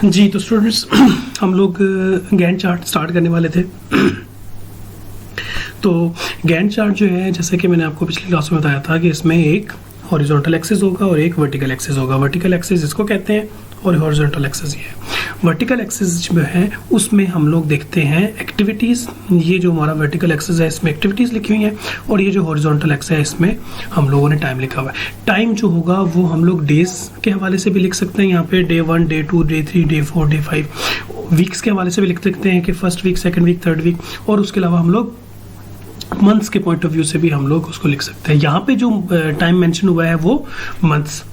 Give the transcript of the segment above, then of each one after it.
जी तो स्टूडेंट्स हम लोग गैंट चार्ट स्टार्ट करने वाले थे। तो गैंट चार्ट जो है, जैसे कि मैंने आपको पिछली क्लास में बताया था कि इसमें एक हॉरिजॉन्टल एक्सिस होगा और एक वर्टिकल एक्सिस होगा। वर्टिकल एक्सिस इसको कहते हैं और हॉरिजॉन्टल एक्सिस ये है। वर्टिकल एक्सिस जो है उसमें हम लोग देखते हैं एक्टिविटीज़। ये जो हमारा वर्टिकल एक्सिस है इसमें एक्टिविटीज़ लिखी हुई हैं और ये जो हॉरिजॉन्टल एक्सिस है इसमें हम लोगों ने टाइम लिखा हुआ है। टाइम जो होगा वो हम लोग डेज के हवाले से भी लिख सकते हैं, यहाँ पे day 1, day 2, day 3, day 4, day 5। Weeks के हवाले से भी लिख सकते हैं कि first week, second week, third week, और उसके अलावा हम लोग मंथ्स के पॉइंट ऑफ व्यू से भी हम लोग उसको लिख सकते हैं। यहाँ पे जो टाइम मेंशन हुआ है वो मंथ्स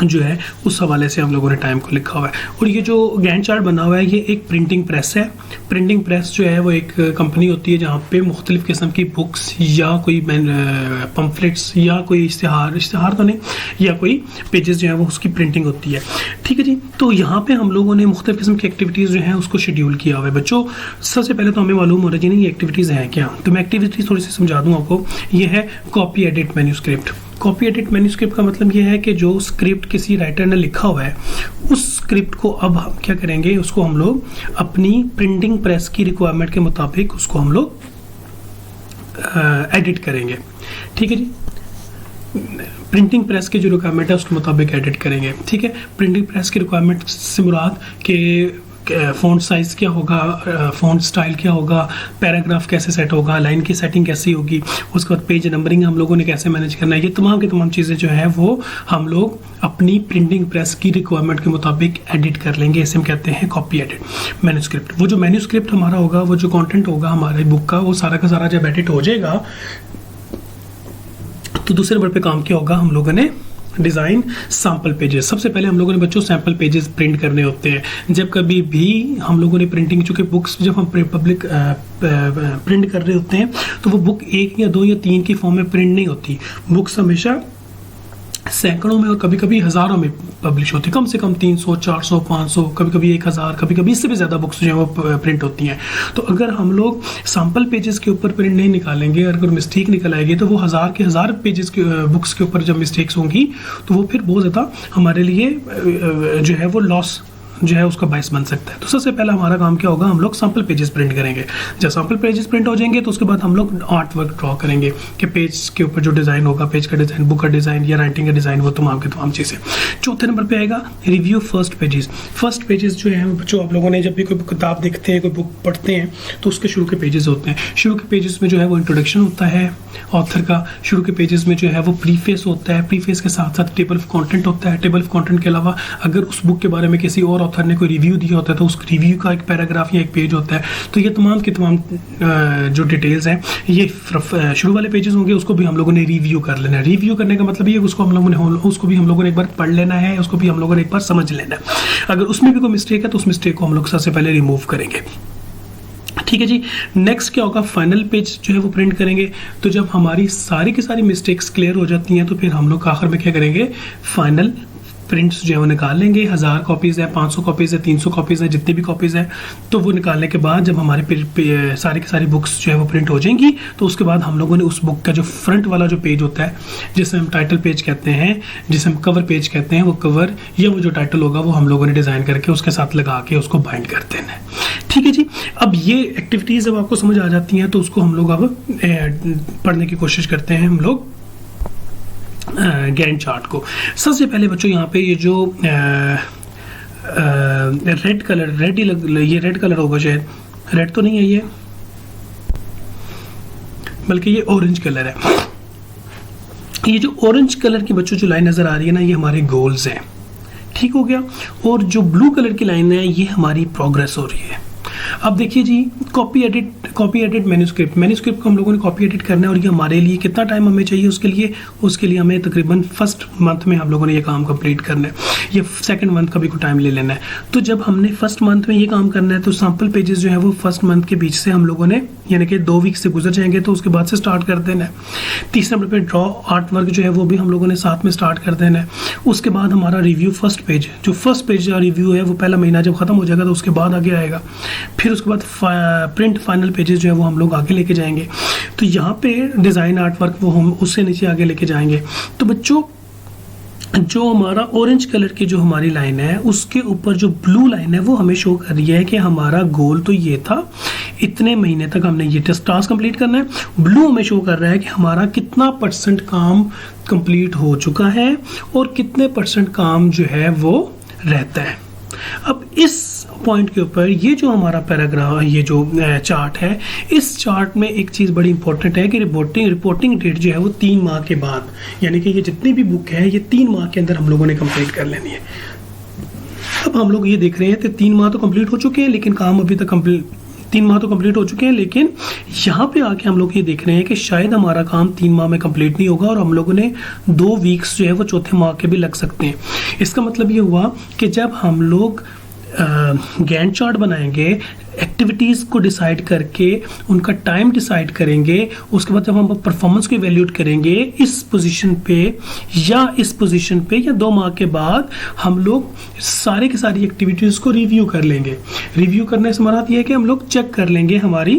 जो है उस हवाले से हम लोगों ने टाइम को लिखा हुआ है। और ये जो गैंट चार्ट बना हुआ है ये एक प्रिंटिंग प्रेस है। प्रिंटिंग प्रेस जो है वो एक कंपनी होती है जहाँ पे मुख्तलिफ किस्म की बुक्स या कोई पम्फलेट्स या कोई इश्तिहार तो नहीं, या कोई पेजेस जो है वो उसकी प्रिंटिंग होती है। ठीक है जी। तो यहाँ पे हम लोगों ने मुख्तलिफ किस्म की एक्टिविटीज़ जो हैं उसको शेड्यूल किया हुआ है। बच्चों सबसे पहले तो हमें मालूम हो रहा है जी नहीं ये एक्टिविटीज़ हैं क्या, तो मैं एक्टिविटीज़ थोड़ी सी समझा दूँ आपको। ये है copy edit manuscript. Copy edit manuscript का मतलब ये है कि जो स्क्रिप्ट किसी राइटर ने लिखा हुआ है उस स्क्रिप्ट को अब हम क्या करेंगे, उसको हम लोग अपनी प्रिंटिंग प्रेस की रिक्वायरमेंट के मुताबिक उसको हम लोग एडिट करेंगे। ठीक है जी। प्रिंटिंग प्रेस की जो रिक्वायरमेंट है उसके मुताबिक एडिट करेंगे। ठीक है। प्रिंटिंग प्रेस की रिक्वायरमेंट से मुराद के फ़ॉन्ट साइज़ क्या होगा, फ़ॉन्ट स्टाइल क्या होगा, पैराग्राफ कैसे सेट होगा, लाइन की सेटिंग कैसी होगी, उसके बाद पेज नंबरिंग हम लोगों ने कैसे मैनेज करना है, ये तमाम की तमाम चीज़ें जो है वो हम लोग अपनी प्रिंटिंग प्रेस की रिक्वायरमेंट के मुताबिक एडिट कर लेंगे। इसे हम कहते हैं कॉपी एडिट मैन्यूस्क्रिप्ट। वो जो मैन्यूस्क्रिप्ट हमारा होगा, वो जो कंटेंट होगा हमारे बुक का, वो सारा का सारा जब एडिट हो जाएगा तो दूसरे नंबर पे काम क्या होगा, हम लोगों ने डिज़ाइन सैम्पल पेजेस। सबसे पहले हम लोगों ने बच्चों सैम्पल पेजेस प्रिंट करने होते हैं। जब कभी भी हम लोगों ने प्रिंटिंग, चूँकि बुक्स जब हम पब्लिक प्रिंट कर रहे होते हैं तो वो बुक 1 या 2 या 3 की फॉर्म में प्रिंट नहीं होती। बुक्स हमेशा सैकड़ों में और कभी कभी हज़ारों में पब्लिश होती है। कम से कम 300, 400, 500, कभी कभी 1000, कभी कभी इससे भी ज़्यादा बुक्स जो है वो प्रिंट होती हैं। तो अगर हम लोग सैम्पल पेजेस के ऊपर प्रिंट नहीं निकालेंगे, अगर मिस्टेक निकल आएगी तो वो हज़ार के हज़ार पेजेस के बुक्स के ऊपर जब मिस्टेक्स होंगी तो वो फिर बहुत ज़्यादा हमारे लिए जो है वो लॉस जो है उसका बायस बन सकता है। तो सबसे पहला हमारा काम क्या होगा, हम लोग सैम्पल पेजेस प्रिंट करेंगे। जब सैम्पल पेजेस प्रिंट हो जाएंगे तो उसके बाद हम लोग आर्ट वर्क ड्रॉ करेंगे कि पेज के ऊपर जो डिज़ाइन होगा, पेज का डिज़ाइन, बुक का डिज़ाइन या राइटिंग का डिज़ाइन, वो तमाम के तमाम चीज़ें। चौथे नंबर पे आएगा review first pages. First pages जो है बच्चों, आप लोगों ने जब भी कोई किताब देखते हैं, कोई बुक पढ़ते हैं तो उसके शुरू के पेजेस होते हैं। शुरू के पेजेस में जो है वो इंट्रोडक्शन होता है ऑथर का। शुरू के पेजेस में जो है वो प्रीफेस होता है। प्रीफेस के साथ साथ टेबल ऑफ कंटेंट होता है। टेबल ऑफ कंटेंट के अलावा अगर उस बुक के बारे में किसी और ऑथर ने कोई रिव्यू दिया होता है तो उस रिव्यू का एक पैराग्राफ या एक पेज होता है। तो ये तमाम के तमाम जो डिटेल्स हैं ये शुरू वाले पेजेस होंगे, उसको भी हम लोगों ने रिव्यू कर लेना है। रिव्यू करने का मतलब ये उसको हम लोगों ने उसको भी हम लोगों ने एक बार पढ़ लेना है, उसको भी हम लोगों ने एक बार समझ लेना है। अगर उसमें भी कोई मिस्टेक है तो उस मिस्टेक को हम लोग सबसे पहले रिमूव करेंगे। ठीक है जी। नेक्स्ट क्या होगा, फाइनल पेज जो है वो प्रिंट करेंगे। तो जब हमारी सारी की सारी मिस्टेक्स क्लियर हो जाती हैं तो फिर हम लोग आखिर में क्या करेंगे, फाइनल प्रिंट्स जो है वो निकाल लेंगे। 1000 कॉपीज़ है, 500 कॉपीज़ है, 300 कॉपीज़ है, जितनी भी कॉपीज़ है, तो वो निकालने के बाद जब हमारे सारी की सारी बुक्स जो है वो प्रिंट हो जाएंगी तो उसके बाद हम लोगों ने उस बुक का जो फ्रंट वाला जो पेज होता है, जिसे हम टाइटल पेज कहते हैं, जिसे हम कवर पेज कहते हैं, वो कवर या वो जो टाइटल होगा वो हम लोगों ने डिज़ाइन करके उसके साथ लगा के उसको बाइंड कर देना है। ठीक है जी। अब ये एक्टिविटीज़ जब आपको समझ आ जाती हैं तो उसको हम लोग अब पढ़ने की कोशिश करते हैं हम लोग गैंट चार्ट को। सबसे पहले बच्चों यहाँ पे ये जो रेड कलर, ये रेड कलर होगा शायद, रेड तो नहीं है ये, बल्कि ये ऑरेंज कलर है। ये जो ऑरेंज कलर की बच्चों जो लाइन नज़र आ रही है ना, ये हमारे गोल्स हैं। ठीक हो गया। और जो ब्लू कलर की लाइन है ये हमारी प्रोग्रेस हो रही है। अब देखिए जी, कॉपी एडिट मैन्यूस्क्रिप्ट को हम लोगों ने कॉपी एडिट करना है और ये हमारे लिए कितना टाइम हमें चाहिए उसके लिए हमें तकरीबन फर्स्ट मंथ में हम लोगों ने ये काम कंप्लीट करना है, ये सेकंड मंथ का भी कोई टाइम ले लेना है। तो जब हमने फर्स्ट मंथ में ये काम करना है तो सैम्पल पेजेस जो है वो फर्स्ट मंथ के बीच से हम लोगों ने, यानी कि 2 वीक से गुजर जाएंगे तो उसके बाद से स्टार्ट कर देना है। तीसरे नंबर पर ड्रॉ आर्ट वर्क जो है वो भी हम लोगों ने साथ में स्टार्ट कर देना है। उसके बाद हमारा रिव्यू फर्स्ट पेज, जो फर्स्ट पेज का रिव्यू है वो पहला महीना जब खत्म हो जाएगा तो उसके बाद आगे आएगा। फिर उसके बाद प्रिंट फाइनल पेजेस जो है वो हम लोग आगे लेके जाएंगे। तो यहाँ पे डिज़ाइन आर्ट वर्क वो हम उससे नीचे आगे लेके जाएंगे। तो बच्चों जो हमारा ऑरेंज कलर की जो हमारी लाइन है उसके ऊपर जो ब्लू लाइन है वो हमें शो कर रही है कि हमारा गोल तो ये था, इतने महीने तक हमने ये टास्क कंप्लीट करना है। ब्लू हमें शो कर रहा है कि हमारा कितना % काम कंप्लीट हो चुका है और कितने % काम जो है वो रहता है। अब इस पॉइंट के ऊपर ये जो हमारा पैराग्राफ, ये जो चार्ट है, इस चार्ट में एक चीज़ बड़ी इंपॉर्टेंट है कि रिपोर्टिंग डेट जो है वो 3 माह के बाद, यानी कि ये जितनी भी बुक है ये 3 माह के अंदर हम लोगों ने कंप्लीट कर लेनी है। अब हम लोग ये देख रहे हैं कि 3 माह तो कंप्लीट हो चुके हैं लेकिन काम अभी तक 3 माह तो कंप्लीट हो चुके हैं, लेकिन यहाँ पे आके हम लोग ये देख रहे हैं कि शायद हमारा काम 3 माह में कंप्लीट नहीं होगा और हम लोगों ने 2 वीक्स जो है वो चौथे माह के भी लग सकते हैं। इसका मतलब ये हुआ कि जब हम लोग गैंट चार्ट बनाएंगे, एक्टिविटीज़ को डिसाइड करके उनका टाइम डिसाइड करेंगे, उसके बाद जब हम परफॉर्मेंस को इवेल्यूएट करेंगे इस पोजीशन पे या इस पोजीशन पे या 2 माह के बाद हम लोग सारे की सारी एक्टिविटीज़ को रिव्यू कर लेंगे। रिव्यू करने से हमारा ये है कि हम लोग चेक कर लेंगे हमारी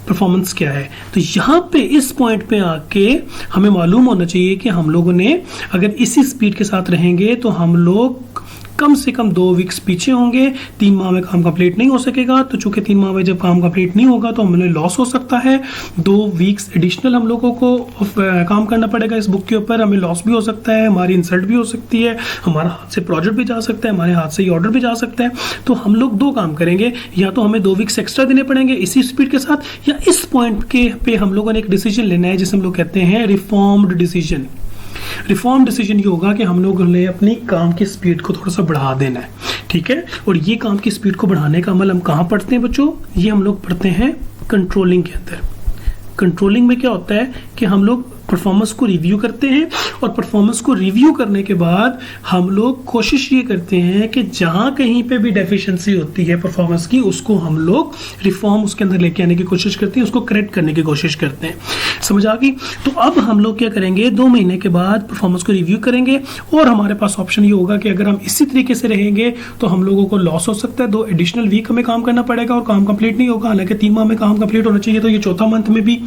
परफॉर्मेंस क्या है। तो यहाँ पे इस पॉइंट पे आके हमें मालूम होना चाहिए कि हम लोगों ने अगर इसी स्पीड के साथ रहेंगे तो हम लोग कम से कम 2 वीक्स पीछे होंगे, 3 माह में काम कंप्लीट नहीं हो सकेगा। तो चूंकि 3 माह में जब काम कंप्लीट नहीं होगा तो हमें लॉस हो सकता है, 2 वीक्स एडिशनल हम लोगों को काम करना पड़ेगा इस बुक के ऊपर। हमें लॉस भी हो सकता है, हमारी इंसल्ट भी हो सकती है, हमारा हाथ से प्रोजेक्ट भी जा सकता है, हमारे हाथ से ये ऑर्डर भी जा सकता है। तो हम लोग 2 काम करेंगे, या तो हमें 2 वीक्स एक्स्ट्रा देने पड़ेंगे इसी स्पीड के साथ, या इस पॉइंट के पे हम लोगों ने एक डिसीजन लेना है जिसे हम लोग कहते हैं रिफॉर्म्ड डिसीजन। रिफॉर्म डिसीजन ये होगा कि हम लोगों ने अपनी काम की स्पीड को थोड़ा सा बढ़ा देना है, ठीक है। और ये काम की स्पीड को बढ़ाने का अमल हम कहाँ पढ़ते हैं बच्चों? ये हम लोग पढ़ते हैं कंट्रोलिंग के अंदर। कंट्रोलिंग में क्या होता है कि हम लोग परफॉर्मेंस को रिव्यू करते हैं और परफॉर्मेंस को रिव्यू करने के बाद हम लोग कोशिश ये करते हैं कि जहां कहीं पे भी डेफिशिएंसी होती है परफॉर्मेंस की उसको हम लोग रिफॉर्म उसके अंदर लेके आने की कोशिश करते हैं, उसको करेक्ट करने की कोशिश करते हैं। समझ आ गई? तो अब हम लोग क्या करेंगे, 2 महीने के बाद परफॉर्मेंस को रिव्यू करेंगे और हमारे पास ऑप्शन ये होगा कि अगर हम इसी तरीके से रहेंगे तो हम लोगों को लॉस हो सकता है, 2 एडिशनल वीक हमें काम करना पड़ेगा और काम कंप्लीट नहीं होगा। हालांकि 3 माह में काम कंप्लीट होना चाहिए, तो ये चौथा मंथ में भी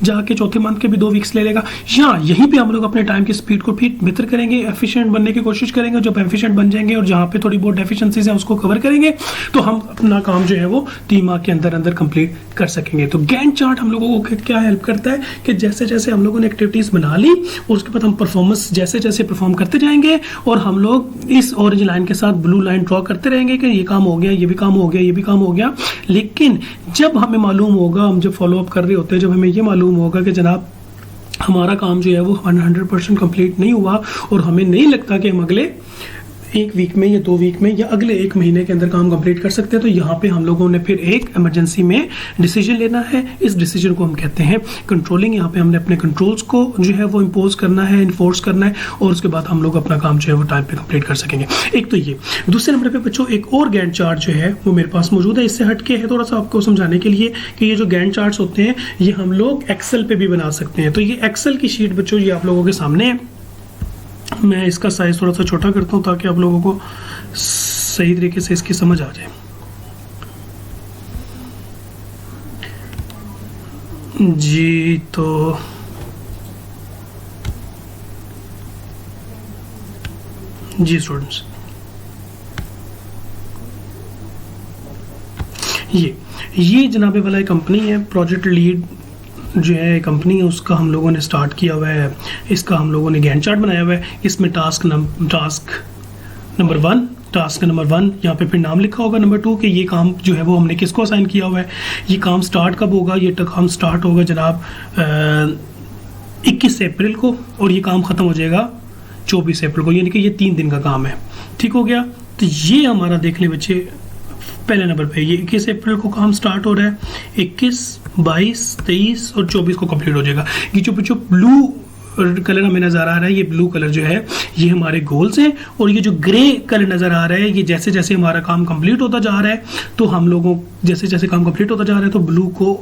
जाके चौथे मंथ के भी 2 वीक्स ले लेगा। या यहीं पे हम लोग अपने टाइम की स्पीड को फिर बेहतर करेंगे, एफिशिएंट बनने की कोशिश करेंगे। जब एफिशिएंट बन जाएंगे और जहां पे थोड़ी बहुत डेफिशिएंसीज है उसको कवर करेंगे तो हम अपना काम जो है वो 3 माह के अंदर अंदर कंप्लीट कर सकेंगे। तो गैंट चार्ट हम लोगों को क्या हेल्प करता है कि जैसे जैसे हम लोगों ने एक्टिविटीज बना ली और उसके बाद हम परफॉर्मेंस जैसे जैसे परफॉर्म करते जाएंगे और हम लोग इस ऑरेंज लाइन के साथ ब्लू लाइन ड्रॉ करते रहेंगे कि ये काम हो गया, ये भी काम हो गया, ये भी काम हो गया। लेकिन जब हमें मालूम होगा, हम जब फॉलोअप कर रहे होते हैं, जब हमें ये मालूम होगा कि जनाब हमारा काम जो है वो 100% कंप्लीट नहीं हुआ और हमें नहीं लगता कि हम अगले 1 वीक में या 2 वीक में या अगले 1 महीने के अंदर काम कंप्लीट कर सकते हैं, तो यहाँ पे हम लोगों ने फिर एक इमरजेंसी में डिसीजन लेना है। इस डिसीजन को हम कहते हैं कंट्रोलिंग। यहाँ पे हमने अपने कंट्रोल्स को जो है वो इम्पोज करना है, इन्फोर्स करना है और उसके बाद हम लोग अपना काम जो है वो टाइम पे कंप्लीट कर सकेंगे। एक तो ये। दूसरे नंबर पे बच्चों एक और गैंट चार्ट जो है वो मेरे पास मौजूद है, इससे हटके है थोड़ा सा आपको समझाने के लिए कि ये जो गैंट चार्ट्स होते हैं ये हम लोग एक्सेल पे भी बना सकते हैं। तो ये एक्सेल की शीट बच्चों ये आप लोगों के सामने है। मैं इसका साइज थोड़ा सा छोटा करता हूं ताकि आप लोगों को सही तरीके से इसकी समझ आ जाए। जी तो जी स्टूडेंट्स, ये जनाबे वाला एक कंपनी है, प्रोजेक्ट लीड जो है कंपनी है, उसका हम लोगों ने स्टार्ट किया हुआ है। इसका हम लोगों ने गैंट चार्ट बनाया हुआ है। इसमें टास्क नंबर 1 यहाँ पे फिर नाम लिखा होगा, नंबर 2 कि ये काम जो है वो हमने किसको असाइन किया हुआ है, ये काम स्टार्ट कब होगा। ये काम स्टार्ट होगा जनाब 21 अप्रैल को और ये काम ख़त्म हो जाएगा 24 अप्रैल को, यानी कि ये 3 दिन का काम है। ठीक हो गया? तो ये हमारा देख लें बच्चे, पहले नंबर पे ये 21 अप्रैल को काम स्टार्ट हो रहा है, 21, 22, 23 और 24 को कंप्लीट हो जाएगा। ये जो ब्लू कलर हमें नज़र आ रहा है, ये ब्लू कलर जो है ये हमारे गोल्स हैं और ये जो ग्रे कलर नज़र आ रहा है ये जैसे जैसे हमारा काम कंप्लीट होता जा रहा है तो हम लोगों जैसे जैसे काम कंप्लीट होता जा रहा है तो ब्लू को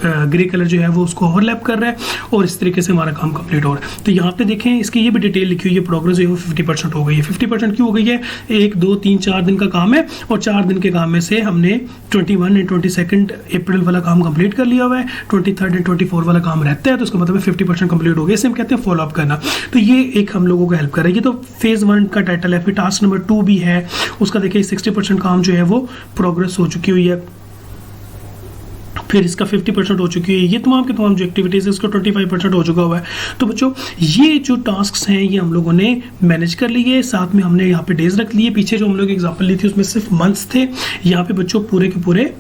ग्रे कलर जो है वो उसको ओवरलैप कर रहा है और इस तरीके से हमारा काम कंप्लीट हो रहा है। तो यहाँ पे देखें इसकी ये भी डिटेल लिखी हुई है, प्रोग्रेस जो है वो 50% हो गई है। 50% क्यों हो गई है? 1 2 3 4 दिन का काम है और 4 दिन के काम में से हमने 21 एंड 22 अप्रैल वाला काम कंप्लीट कर लिया हुआ है, 23 एंड 24 वाला काम रहता है, तो उसका मतलब 50% कंप्लीट हो गया। इसे हम कहते हैं फॉलो अप करना। तो ये एक हम लोगों को हेल्प कर रहा है। ये तो फेज 1 का टाइटल है। फिर टास्क नंबर 2 भी है, उसका देखिए 60% काम जो है वो प्रोग्रेस हो चुकी हुई है, फिर इसका 50% हो चुकी है। ये तमाम के तमाम जो एक्टिविटीज़ है इसका 25% हो चुका हुआ है। तो बच्चों ये जो टास्क्स हैं ये हम लोगों ने मैनेज कर लिए, साथ में हमने यहाँ पे डेज रख लिए। पीछे जो हम लोग एग्जाम्पल ली थी उसमें सिर्फ मंथ्स थे, यहाँ पे बच्चों पूरे के पूरे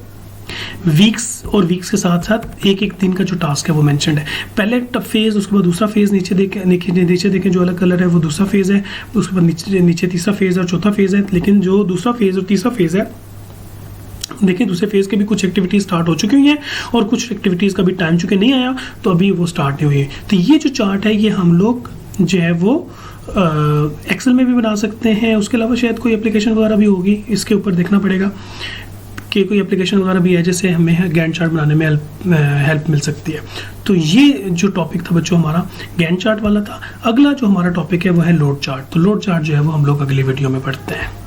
वीक्स और वीक्स के साथ साथ एक एक दिन का जो टास्क है वो मेंशन्ड है। पहले फेज, उसके बाद दूसरा फेज, नीचे देखें जो अलग कलर है वो दूसरा फेज है, उसके बाद नीचे तीसरा फेज और चौथा फेज है। लेकिन जो दूसरा फेज और तीसरा फेज है, देखिए दूसरे फेज के भी कुछ एक्टिविटीज स्टार्ट हो चुकी हुई हैं और कुछ एक्टिविटीज का भी टाइम चुके नहीं आया, तो अभी वो स्टार्ट नहीं हुई है। तो ये जो चार्ट है ये हम लोग जो है वो एक्सेल में भी बना सकते हैं। उसके अलावा शायद कोई एप्लीकेशन वगैरह भी होगी, इसके ऊपर देखना पड़ेगा कि कोई एप्लीकेशन वगैरह भी है जैसे हमें गैंट चार्ट बनाने में हेल्प मिल सकती है। तो ये जो टॉपिक था बच्चों हमारा गैंट चार्ट वाला था। अगला जो हमारा टॉपिक है वो है लोड चार्ट। तो लोड चार्ट जो है वो हम लोग अगली वीडियो में पढ़ते हैं।